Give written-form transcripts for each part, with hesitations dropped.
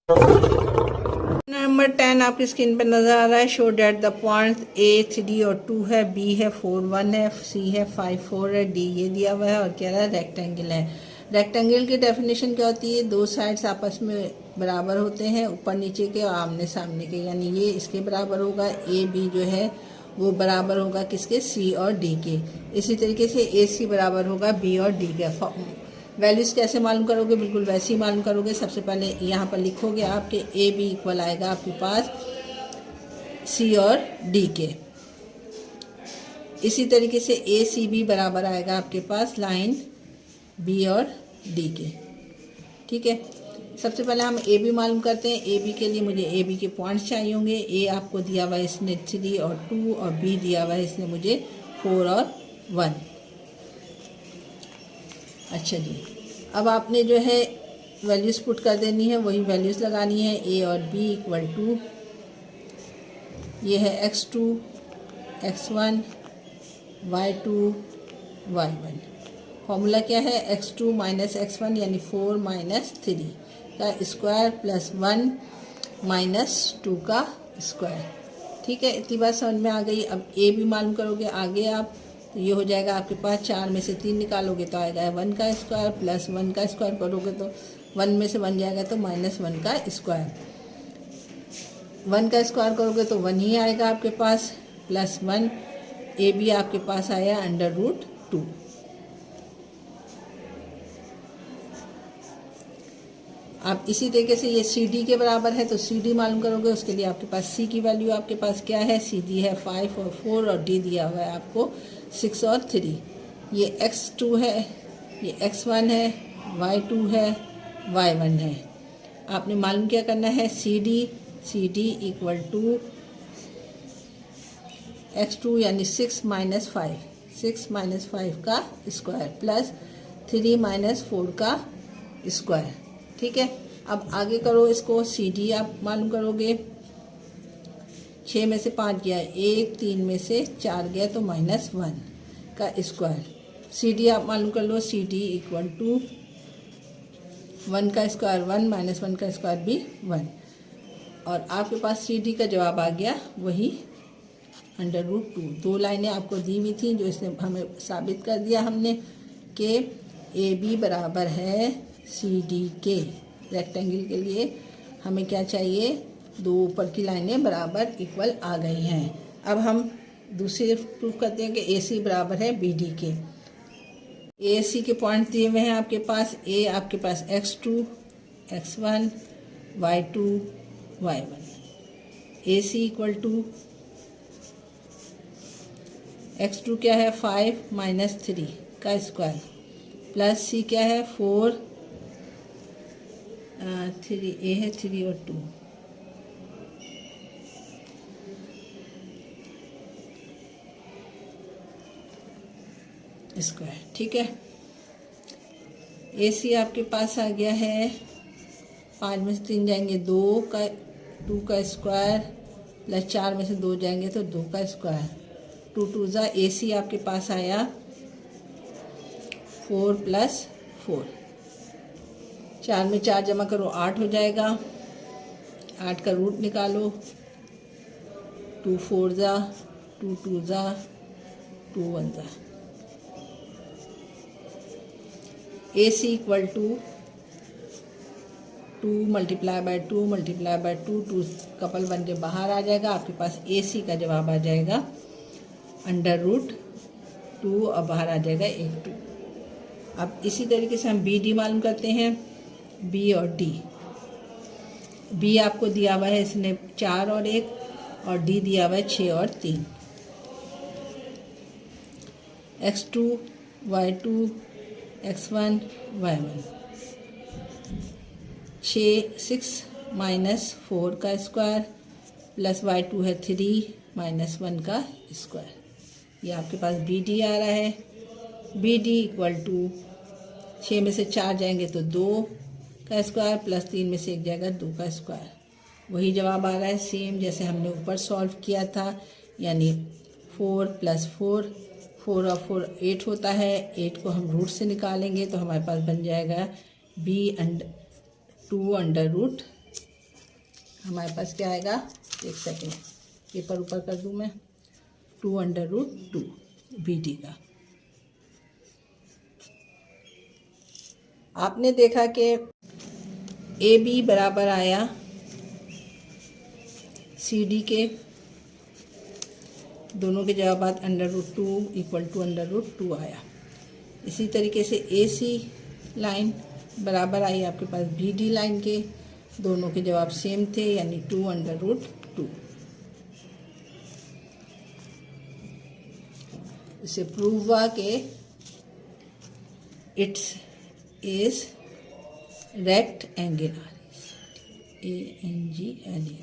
Number 10 आपकी screen पर नजर आ रहा है। Show that the point A 3 और 2 है, बी है 4 1 है, सी है 5 4 है, डी ये दिया हुआ है और कह रहा है रेक्टेंगल है। रेक्टेंगल की डेफिनेशन क्या होती है? दो साइड्स आपस में बराबर होते हैं, ऊपर नीचे के और आमने सामने के, यानी ये इसके बराबर होगा, ए बी जो है वो बराबर होगा किसके? सी और डी के। इसी तरीके से ए सी बराबर होगा बी और डी के। वैल्यूज़ कैसे मालूम करोगे? बिल्कुल वैसे ही मालूम करोगे। सबसे पहले यहाँ पर लिखोगे आपके ए बी इक्वल आएगा आपके पास सी और डी के। इसी तरीके से ए सी बी बराबर आएगा आपके पास लाइन बी और डी के। ठीक है, सबसे पहले हम ए बी मालूम करते हैं। ए बी के लिए मुझे ए बी के पॉइंट्स चाहिए होंगे। ए आपको दिया हुआ है इसने 3 और 2 और बी दिया हुआ है इसने मुझे 4 और 1। अच्छा जी, अब आपने जो है वैल्यूज़ पुट कर देनी है, वही वैल्यूज़ लगानी है। ए और बी इक्वल टू ये है x2 x1 y2 y1। Formula क्या है? x2 माइनस x1 यानी 4 माइनस 3 का स्क्वायर प्लस 1 माइनस 2 का स्क्वायर। ठीक है, इतनी बात समझ में आ गई। अब ए भी मालूम करोगे आगे आप, तो ये हो जाएगा आपके पास 4 में से 3 निकालोगे तो आएगा 1 का स्क्वायर, प्लस 1 का स्क्वायर करोगे तो 1 में से 1 जाएगा तो माइनस 1 का स्क्वायर। 1 का स्क्वायर करोगे तो 1 ही आएगा आपके पास, प्लस 1। ए भी आपके पास आया √2। आप इसी तरीके से ये सी डी के बराबर है तो सी डी मालूम करोगे। उसके लिए आपके पास सी की वैल्यू आपके पास क्या है? सी डी है 5 और 4 और डी दिया हुआ है आपको 6 और 3। ये x2 है, ये x1 है, y2 है, y1 है। आपने मालूम क्या करना है? C D equal to x2 यानी 6 माइनस 5, 6 माइनस 5 का स्क्वायर प्लस 3 माइनस 4 का स्क्वायर। ठीक है, अब आगे करो इसको। सी डी आप मालूम करोगे, 6 में से 5 गया 1, 3 में से 4 गया तो माइनस 1 का स्क्वायर। सी डी आप मालूम कर लो, सी डी इक्वल टू 1 का स्क्वायर 1 माइनस 1 का स्क्वायर भी 1। और आपके पास सी डी का जवाब आ गया वही √2। दो लाइनें आपको दी हुई थी जो इसने हमें साबित कर दिया हमने कि ए बी बराबर है सी डी के। रेक्टेंगल के लिए हमें क्या चाहिए? दो ऊपर की लाइनें बराबर इक्वल आ गई हैं। अब हम दूसरे प्रूफ करते हैं कि ए सी बराबर है बी डी के। ए सी के पॉइंट दिए हुए हैं आपके पास। ए आपके पास x2 x1 y2 y1। A C equal to x2 क्या है? 5 माइनस 3 का स्क्वायर प्लस सी क्या है? 4 3 ए है 3 और 2 स्क्वायर। ठीक है, ए सी आपके पास आ गया है 5 में से 3 जाएंगे 2 का स्क्वायर प्लस 4 में से 2 जाएंगे तो 2 का स्क्वायर। 2 2 ज़ा ए सी आपके पास आया 4 प्लस 4। 4 में 4 जमा करो 8 हो जाएगा। 8 का रूट निकालो। 2 4 ज़ा 2 2 ज़ा 2 1 ज़ा। A C equal to 2 multiply by 2 multiply by 2, 2 couple बन के बाहर आ जाएगा। आपके पास ए सी का जवाब आ जाएगा √2 और बाहर आ जाएगा 1 2। अब इसी तरीके से हम बी डी मालूम करते हैं। बी और डी, बी आपको दिया हुआ है इसने 4 और 1 और डी दिया हुआ है 6 और 3। x2 y2 x1 y1। 6 minus 4 का स्क्वायर प्लस y2 है 3 माइनस 1 का स्क्वायर। ये आपके पास बी डी आ रहा है। बी डी इक्वल टू 6 में से 4 जाएंगे तो 2 का स्क्वायर प्लस 3 में से 1 जाएगा 2 का स्क्वायर। वही जवाब आ रहा है सेम जैसे हमने ऊपर सॉल्व किया था, यानी 4 प्लस 4, 4 और 4 8 होता है। 8 को हम रूट से निकालेंगे तो हमारे पास बन जाएगा b2 √2। हमारे पास क्या आएगा, एक सेकेंड पेपर ऊपर कर दूँ मैं, 2√2 BD का। आपने देखा कि AB बराबर आया CD के, दोनों के जवाब √2 = √2 आया। इसी तरीके से AC लाइन बराबर आई आपके पास BD लाइन के, दोनों के जवाब सेम थे यानी 2√2। इसे प्रूव हुआ कि it's is rectangle, ANGLE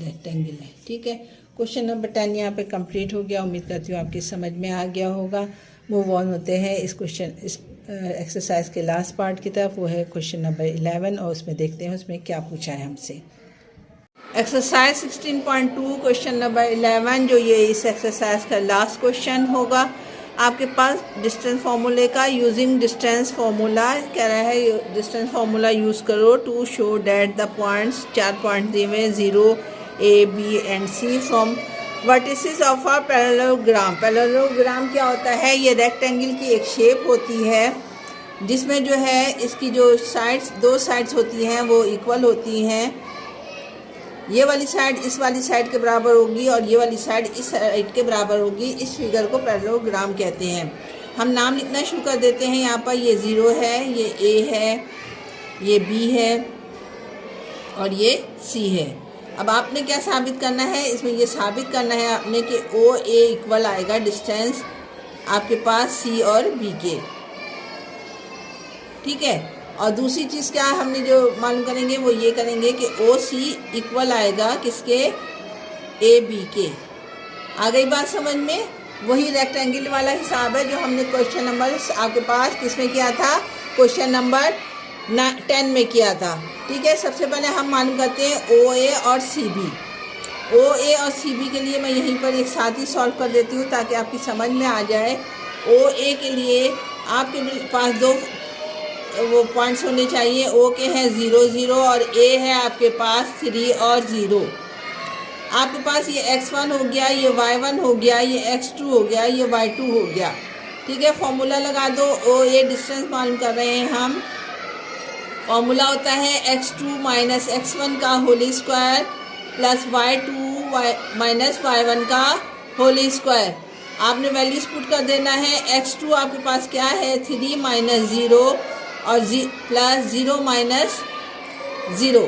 rectangle है। ठीक है, क्वेश्चन नंबर 10 यहाँ पे कंप्लीट हो गया। उम्मीद करती हूँ आपकी समझ में आ गया होगा। मूव ऑन होते हैं इस एक्सरसाइज के लास्ट पार्ट की तरफ, वो है क्वेश्चन नंबर 11, और उसमें देखते हैं उसमें क्या पूछा है हमसे। एक्सरसाइज 16.2 क्वेश्चन नंबर 11, जो ये इस एक्सरसाइज का लास्ट क्वेश्चन होगा। आपके पास डिस्टेंस फार्मूले का यूजिंग डिस्टेंस फार्मूला कह रहा है, डिस्टेंस फार्मूला यूज़ करो to show that the points, 4 point दिए हुए 0 A B and C from vertices of a parallelogram. Parallelogram क्या होता है, ये रेक्टेंगल की एक शेप होती है जिसमें जो है इसकी जो साइड्स, 2 साइड्स होती हैं वो इक्वल होती हैं। ये वाली साइड इस वाली साइड के बराबर होगी और ये वाली साइड इस साइड के बराबर होगी। इस फिगर को पैरेललोग्राम कहते हैं। हम नाम लिखना शुरू कर देते हैं। यहाँ पर ये 0 है, ये A है, ये B है और ये C है। अब आपने क्या साबित करना है, इसमें ये साबित करना है आपने कि OA इक्वल आएगा डिस्टेंस आपके पास C और B के। ठीक है, और दूसरी चीज़ क्या हमने जो मालूम करेंगे वो ये करेंगे कि OC इक्वल आएगा किसके, AB के। आ गई बात समझ में? वही रेक्टेंगल वाला हिसाब है जो हमने क्वेश्चन नंबर आपके पास किसमें किया था, क्वेश्चन नंबर 10 में किया था। ठीक है, सबसे पहले हम मालूम करते हैं OA और CB। OA और CB के लिए मैं यहीं पर एक साथ ही सॉल्व कर देती हूँ ताकि आपकी समझ में आ जाए। OA के लिए आपके पास 2 वो पॉइंट्स होने चाहिए। O के हैं 0 0 और A है आपके पास 3 और 0। आपके पास ये x1 हो गया, ये y1 हो गया, ये x2 हो गया, ये y2 हो गया। ठीक है, फॉर्मूला लगा दो। OA डिस्टेंस मालूम कर रहे हैं हम। फॉर्मूला होता है x2 माइनस x1 का whole square plus y2 minus y1 का होल स्क्वायर। आपने वैल्यूज पुट कर देना है। x2 आपके पास क्या है, 3 माइनस 0 और प्लस 0 माइनस 0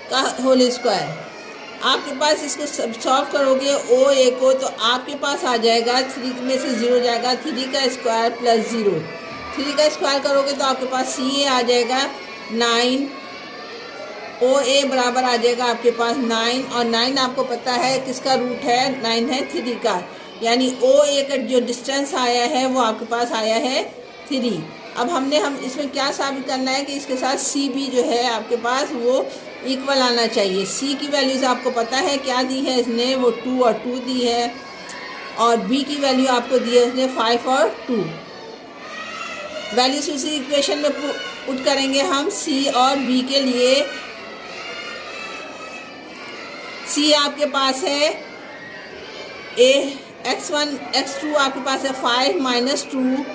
का होल स्क्वायर। आपके पास इसको सॉल्व करोगे OA को तो आपके पास आ जाएगा 3 में से 0 जाएगा, 3 का स्क्वायर प्लस 0। 3 का स्क्वायर करोगे तो आपके पास CA आ जाएगा 9। OA बराबर आ जाएगा आपके पास 9, और 9 आपको पता है किसका रूट है, 9 है 3 का। यानी OA का जो डिस्टेंस आया है वो आपके पास आया है 3। अब हम इसमें क्या साबित करना है कि इसके साथ CB जो है आपके पास वो इक्वल आना चाहिए। C की वैल्यूज़ आपको पता है क्या दी है इसने, वो 2 और 2 दी है, और B की वैल्यू आपको दी है इसने 5 और 2। वैल्यूज उसी इक्वेशन में पुट करेंगे हम C और B के लिए। C आपके पास है x1 x2 आपके पास है 5 माइनस 2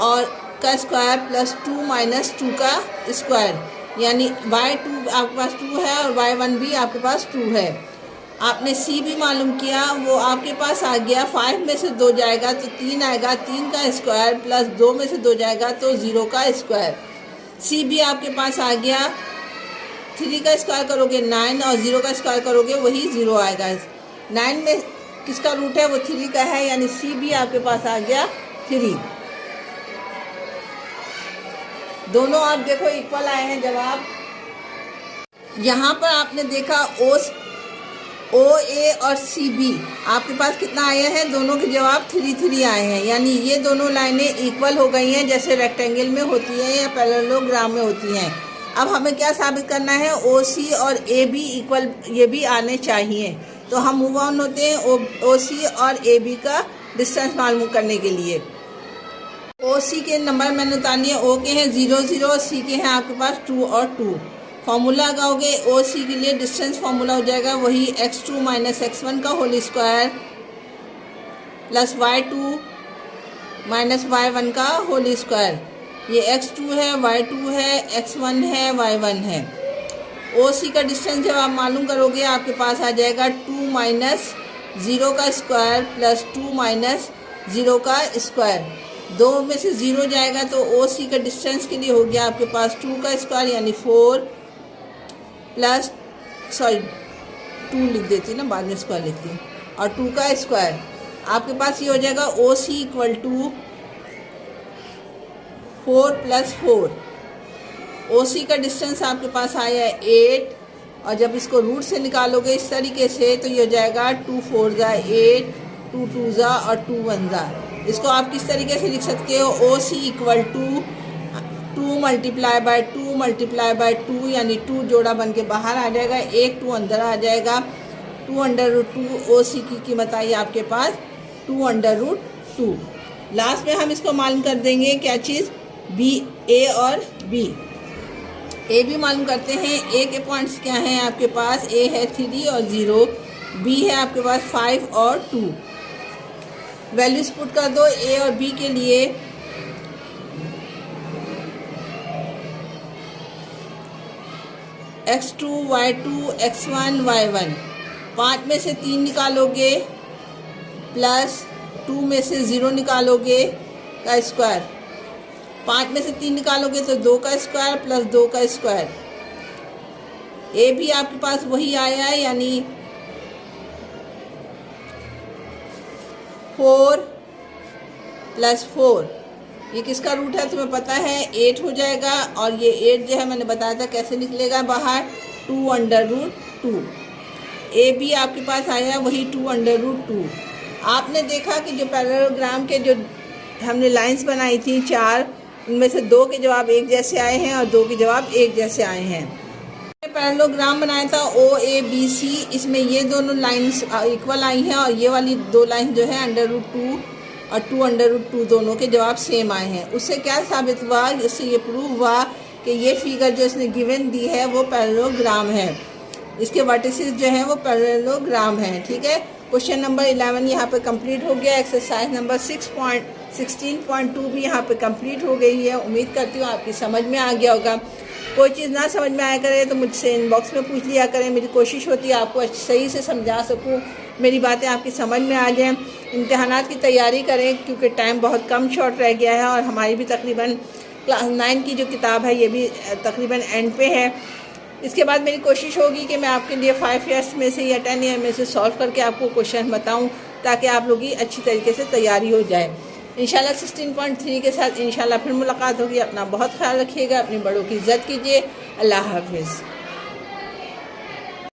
और का स्क्वायर प्लस 2 माइनस 2 का स्क्वायर, यानी y2 आपके पास 2 है और y1 भी आपके पास 2 है। आपने C भी मालूम किया, वो आपके पास आ गया। 5 में से 2 जाएगा तो 3 आएगा, 3 का स्क्वायर प्लस 2 में से 2 जाएगा तो 0 का स्क्वायर। C भी आपके पास आ गया। 3 का स्क्वायर करोगे 9 और 0 का स्क्वायर करोगे वही 0 आएगा। 9 में किसका रूट है, वो 3 का है, यानी C भी आपके पास आ गया 3। दोनों आप देखो इक्वल आए हैं जवाब। यहाँ पर आपने देखा OA और CB आपके पास कितना आया है, दोनों के जवाब 3 3 आए हैं। यानी ये दोनों लाइनें इक्वल हो गई हैं जैसे रेक्टेंगल में होती हैं या पैरेललोग्राम में होती हैं। अब हमें क्या साबित करना है, OC और AB इक्वल ये भी आने चाहिए। तो हम मूव ऑन होते हैं OC और AB का डिस्टेंस मालूम करने के लिए। OC के नंबर मैंने उतार लिए। O के हैं 0 0 और C के हैं आपके पास 2 और 2। फॉर्मूला लगाओगे ओ सी के लिए, डिस्टेंस फॉर्मूला हो जाएगा वही x2 माइनस x1 का whole square plus y2 minus y1 का होल स्क्वायर। ये x2 है, y2 है, x1 है, y1 है। ओ सी का डिस्टेंस जब आप मालूम करोगे आपके पास आ जाएगा 2 माइनस 0 का स्क्वायर प्लस 2 माइनस 0 का स्क्वायर। 2 में से 0 जाएगा तो ओ सी का डिस्टेंस के लिए हो गया आपके पास 2 का स्क्वायर यानी 4 प्लस 2 लिख देती ना, बाद में स्क्वायर लिखती हूँ, और 2 का स्क्वायर। आपके पास ये हो जाएगा ओ सी इक्वल टू 4 प्लस 4। ओ सी का डिस्टेंस आपके पास आया है 8, और जब इसको रूट से निकालोगे इस तरीके से तो ये हो जाएगा 2 4 ज़ा 8, 2 2 ज़ा और 2 1 ज़ा। इसको आप किस तरीके से लिख सकते हो, O C equal to 2 multiply by 2 multiply by 2 यानी 2 जोड़ा बन के बाहर आ जाएगा, 1 2 अंदर आ जाएगा, 2 अंडर रूट 2। ओ सी की कीमत आई आपके पास 2 अंडर रूट 2। लास्ट में हम इसको मालूम कर देंगे क्या चीज़, बी, ए और बी। ए भी मालूम करते हैं। ए के पॉइंट्स क्या हैं आपके पास, ए है 3 और 0, बी है आपके पास 5 और 2। वैल्यूज पुट कर दो ए और बी के लिए। x2 y2 x1 y1, 5 में से 3 निकालोगे प्लस 2 में से 0 निकालोगे का स्क्वायर। 5 में से 3 निकालोगे तो 2 का स्क्वायर प्लस 2 का स्क्वायर। ए भी आपके पास वही आया है यानी 4 प्लस 4। ये किसका रूट है तुम्हें पता है, 8 हो जाएगा, और ये 8 जो है मैंने बताया था कैसे निकलेगा बाहर, 2 अंडर रूट 2। ए भी आपके पास आया वही 2 अंडर रूट 2। आपने देखा कि जो पैरेललोग्राम के जो हमने लाइंस बनाई थी 4, उनमें से 2 के जवाब एक जैसे आए हैं और 2 के जवाब एक जैसे आए हैं। पैरेललोग्राम बनाया था ओ ए बी सी, इसमें ये दोनों लाइंस इक्वल आई हैं और ये वाली 2 लाइन जो है अंडर रूट 2 और 2 अंडर रूट 2 दोनों के जवाब सेम आए हैं। उससे क्या साबित हुआ, इससे ये प्रूव हुआ कि ये फिगर जो इसने गिवन दी है वो पैरेललोग्राम है, इसके वर्टिसेस जो है वो पैरेललोग्राम है। ठीक है, क्वेश्चन नंबर 11 यहाँ पे कंप्लीट हो गया। एक्सरसाइज नंबर 16.2 भी यहाँ पे कंप्लीट हो गई है। उम्मीद करती हूँ आपकी समझ में आ गया होगा। कोई चीज़ ना समझ में आया करे तो मुझसे इनबॉक्स में पूछ लिया करें। मेरी कोशिश होती है आपको सही से समझा सकूँ, मेरी बातें आपकी समझ में आ जाएं। इम्तिहानात की तैयारी करें क्योंकि टाइम बहुत कम शॉर्ट रह गया है और हमारी भी तकरीबन क्लास 9 की जो किताब है ये भी तकरीबन एंड पे है। इसके बाद मेरी कोशिश होगी कि मैं आपके लिए 5 ईयर्स में से या 10 ईयर में से सॉल्व करके आपको क्वेश्चन बताऊं ताकि आप लोगों की अच्छी तरीके से तैयारी हो जाए। इंशाल्लाह 16.3 के साथ इंशाल्लाह फिर मुलाकात होगी। अपना बहुत ख्याल रखिएगा, अपने बड़ों की इज़्ज़त कीजिए। अल्लाह हाफिज़।